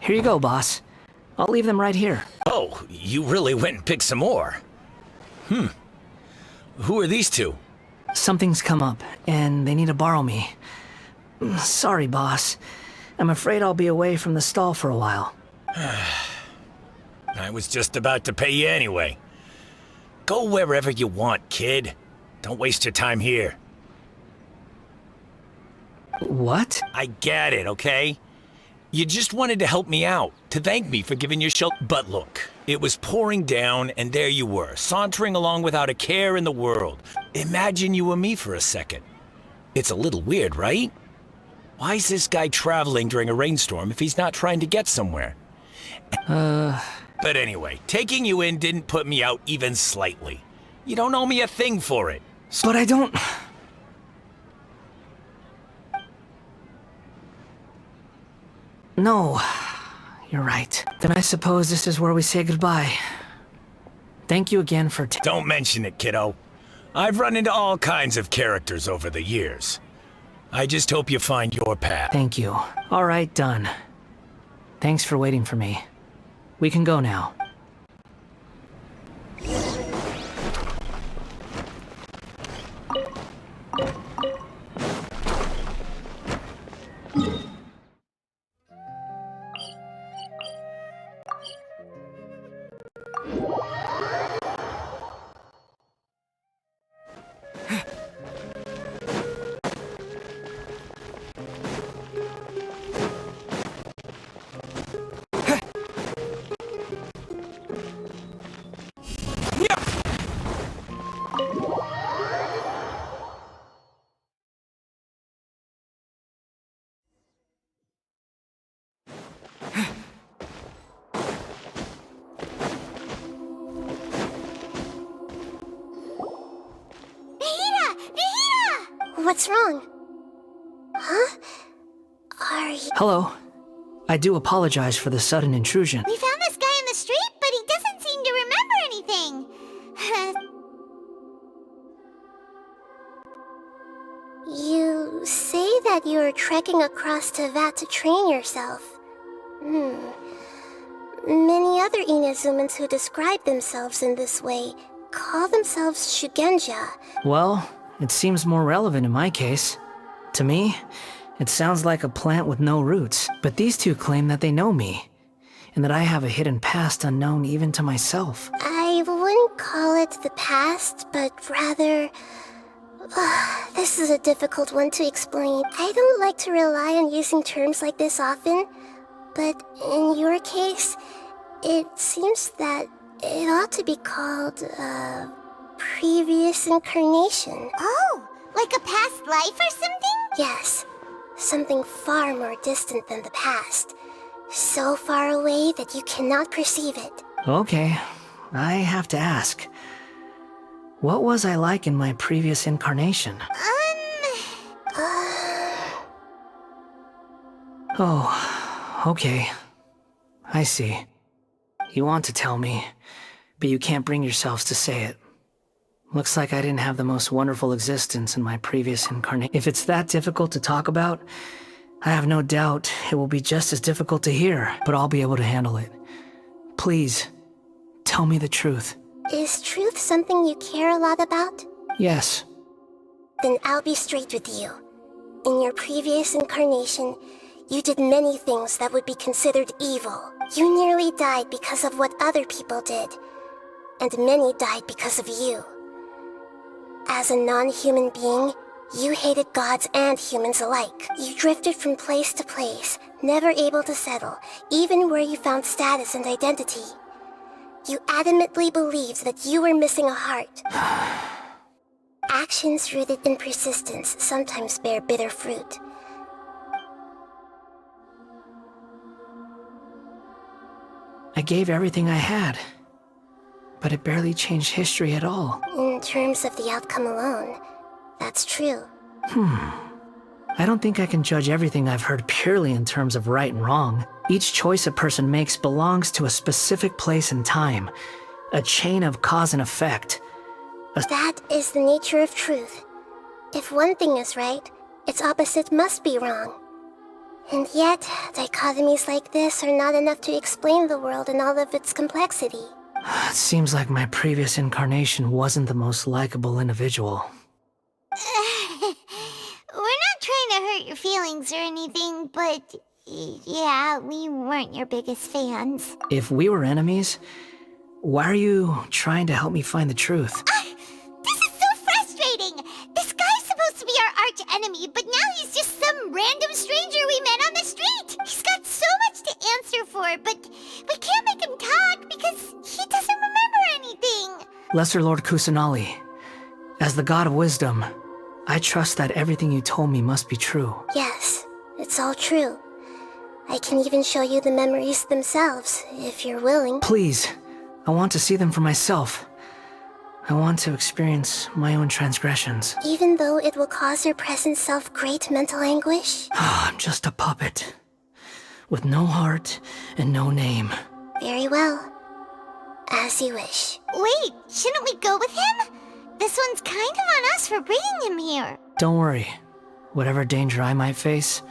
Here you go, boss. I'll leave them right here. Oh, you really went and picked some more. Who are these two? Something's come up, and they need to borrow me. Sorry, boss. I'm afraid I'll be away from the stall for a while. I was just about to pay you anyway. Go wherever you want, kid. Don't waste your time here. What? I get it, okay? You just wanted to help me out, to thank me for giving your shelter. But look, it was pouring down, and there you were, sauntering along without a care in the world. Imagine you were me for a second. It's a little weird, right? Why is this guy traveling during a rainstorm if he's not trying to get somewhere? But anyway, taking you in didn't put me out even slightly. You don't owe me a thing for it. But I don't... No, you're right. Then I suppose this is where we say goodbye. Thank you again for Don't mention it, kiddo. I've run into all kinds of characters over the years. I just hope you find your path. Thank you. All right, done. Thanks for waiting for me. We can go now. What's wrong? Huh? Are you... Hello. I do apologize for the sudden intrusion. We found this guy in the street, but he doesn't seem to remember anything. You say that you are trekking across Teyvat to train yourself. Many other Inazumans who describe themselves in this way call themselves Shugenja. Well, it seems more relevant in my case. To me, it sounds like a plant with no roots. But these two claim that they know me, and that I have a hidden past unknown even to myself. I wouldn't call it the past, but rather... this is a difficult one to explain. I don't like to rely on using terms like this often, but in your case, it seems that it ought to be called, previous incarnation. Oh, like a past life or something? Yes, something far more distant than the past. So far away that you cannot perceive it. Okay, I have to ask. What was I like in my previous incarnation? Oh, okay. I see. You want to tell me, but you can't bring yourselves to say it. Looks like I didn't have the most wonderful existence in my previous incarnation. If it's that difficult to talk about, I have no doubt it will be just as difficult to hear, but I'll be able to handle it. Please, tell me the truth. Is truth something you care a lot about? Yes. Then I'll be straight with you. In your previous incarnation, you did many things that would be considered evil. You nearly died because of what other people did, and many died because of you. As a non-human being, you hated gods and humans alike. You drifted from place to place, never able to settle, even where you found status and identity. You adamantly believed that you were missing a heart. Actions rooted in persistence sometimes bear bitter fruit. I gave everything I had, but it barely changed history at all. In terms of the outcome alone, that's true. I don't think I can judge everything I've heard purely in terms of right and wrong. Each choice a person makes belongs to a specific place and time, a chain of cause and effect. That is the nature of truth. If one thing is right, its opposite must be wrong. And yet, dichotomies like this are not enough to explain the world and all of its complexity. It seems like my previous incarnation wasn't the most likable individual. We're not trying to hurt your feelings or anything, but yeah, we weren't your biggest fans. If we were enemies, why are you trying to help me find the truth? This is so frustrating! This guy's supposed to be our arch enemy, but now he's just some random stranger we met on the street! He's got so much to answer for, but we can't make him talk because he doesn't remember anything! Lesser Lord Kusanali, as the god of wisdom, I trust that everything you told me must be true. Yes, it's all true. I can even show you the memories themselves, if you're willing. Please, I want to see them for myself. I want to experience my own transgressions. Even though it will cause your present self great mental anguish? I'm just a puppet, with no heart and no name. Very well. As you wish. Wait, shouldn't we go with him? This one's kind of on us for bringing him here. Don't worry. Whatever danger I might face,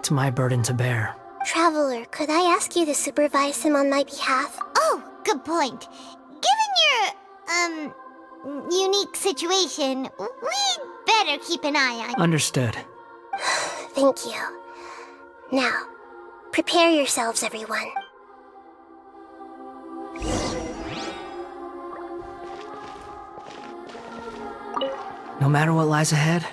it's my burden to bear. Traveler, could I ask you to supervise him on my behalf? Oh, good point. Given your, unique situation, we'd better keep an eye on... Understood. Thank you. Now, prepare yourselves, everyone. No matter what lies ahead,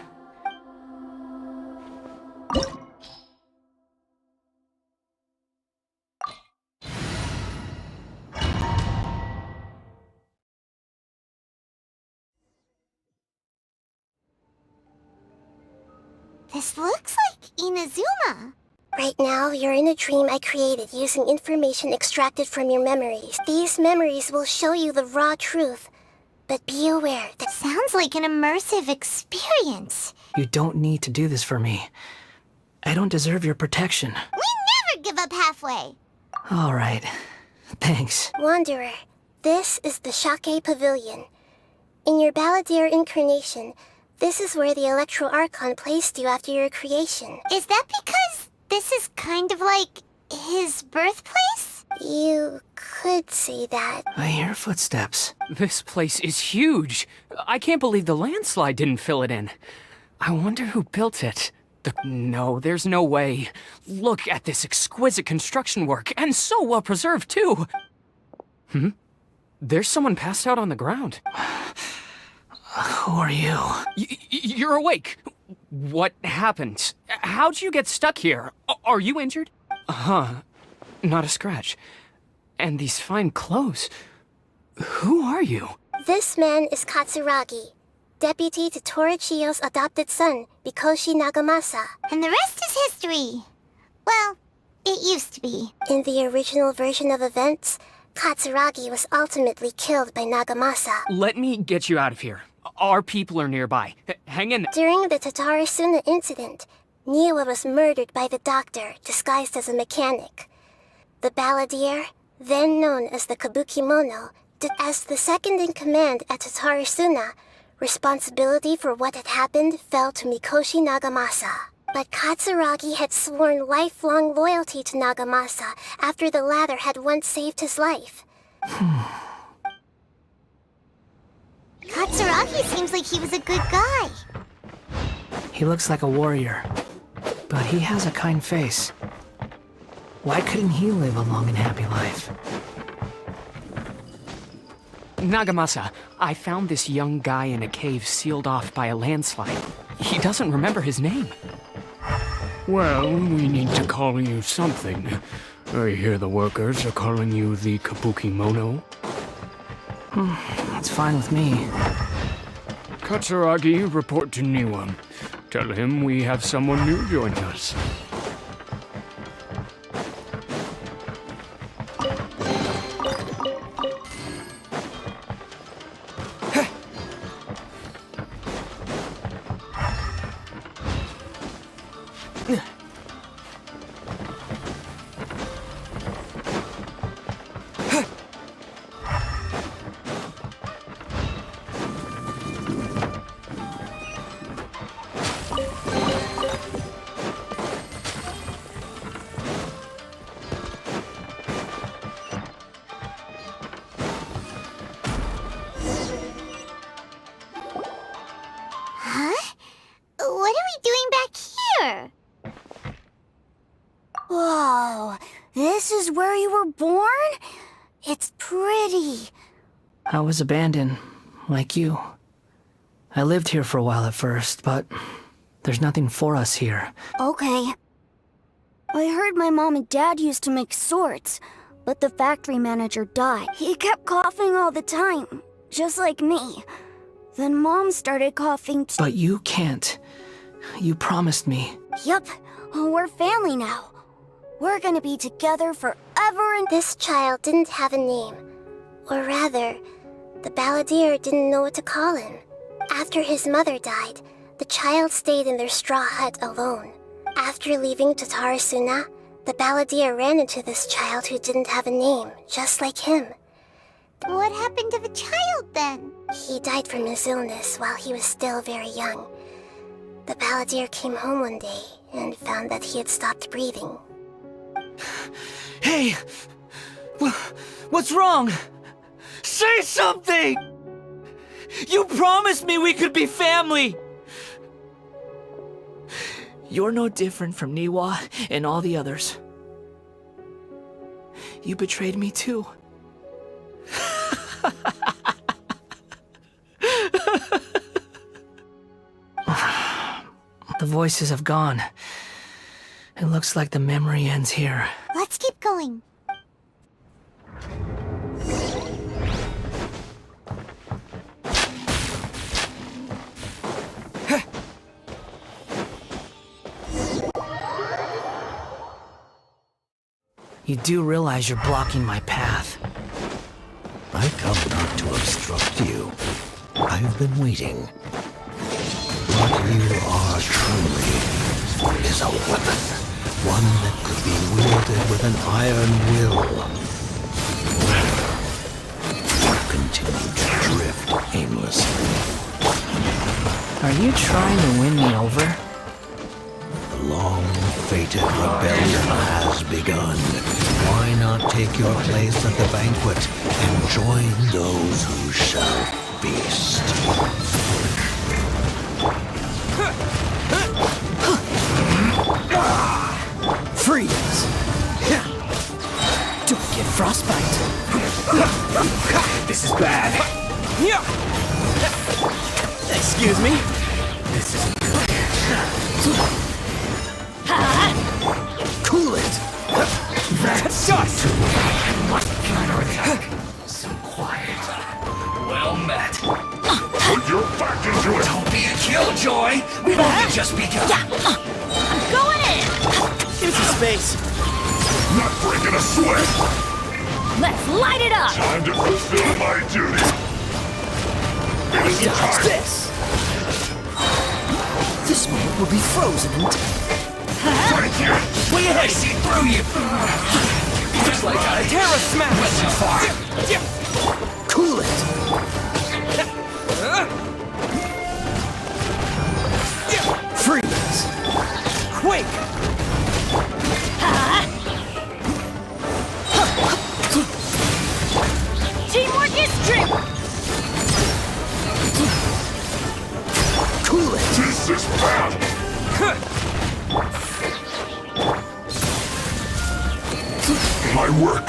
This looks like Inazuma. Right now, you're in a dream I created using information extracted from your memories. These memories will show you the raw truth. But be aware that... Sounds like an immersive experience. you don't need to do this for me. I don't deserve your protection. We never give up halfway. All right. Thanks. Wanderer, this is the Shake Pavilion. In your Balladeer incarnation, this is where the Electro Archon placed you after your creation. Is that because this is kind of like his birthplace? You could say that. I hear footsteps. This place is huge. I can't believe the landslide didn't fill it in. I wonder who built it. No, there's no way. Look at this exquisite construction work, and so well preserved, too. There's someone passed out on the ground. Who are you? You're awake. What happened? How'd you get stuck here? Are you injured? Not a scratch. And these fine clothes. Who are you? This man is Katsuragi, deputy to Torichio's adopted son, Mikoshi Nagamasa. And the rest is history. Well, it used to be. In the original version of events, Katsuragi was ultimately killed by Nagamasa. Let me get you out of here. Our people are nearby. Hang in. During the Tatarasuna incident, Niwa was murdered by the doctor, disguised as a mechanic. The Balladeer, then known as the Kabukimono, as the second-in-command at Tatarasuna, responsibility for what had happened fell to Mikoshi Nagamasa. But Katsuragi had sworn lifelong loyalty to Nagamasa after the latter had once saved his life. Katsuragi seems like he was a good guy. He looks like a warrior, but he has a kind face. Why couldn't he live a long and happy life? Nagamasa, I found this young guy in a cave sealed off by a landslide. He doesn't remember his name. Well, we need to call you something. I hear the workers are calling you the Kabukimono. That's fine with me. Katsuragi, report to Niwa. Tell him we have someone new joining us. what are we doing back here? Whoa, this is where you were born? It's pretty. I was abandoned, like you. I lived here for a while at first, but there's nothing for us here. Okay. I heard my mom and dad used to make swords, but the factory manager died. He kept coughing all the time, just like me. Then Mom started coughing too. But you can't. You promised me. Yup, we're family now. We're gonna be together forever and... This child didn't have a name. Or rather, the balladeer didn't know what to call him. After his mother died, the child stayed in their straw hut alone. After leaving Tatarasuna, the balladeer ran into this child who didn't have a name, just like him. What happened to the child then? He died from his illness while he was still very young. The balladeer came home one day and found that he had stopped breathing. Hey! What's wrong? Say something! You promised me we could be family! You're no different from Niwa and all the others. You betrayed me too. The voices have gone. It looks like the memory ends here. Let's keep going. You do realize you're blocking my path. I come not to obstruct you. I've been waiting. What you are truly is a weapon. One that could be wielded with an iron will. You continue to drift aimlessly. Are you trying to win me over? The long-fated rebellion has begun. Why not take your place at the banquet and join those who shall feast? Freeze! Don't get frostbite. This is bad. Excuse me? This isn't Cool it! That's us! Counterattack. So quiet. Well met. Put your back into it! Don't be a killjoy! We've only just begun. I'm going in! Give some space. Not breaking a sweat! Let's light it up! Time to fulfill my duty! It is Dodge time! this! This moment will be frozen in time. Thank you! Way ahead! I see through you! Just like a terror smash! Went too far! Cool it! Freeze! Quake! Teamwork is true! Cool it! This is bad! My work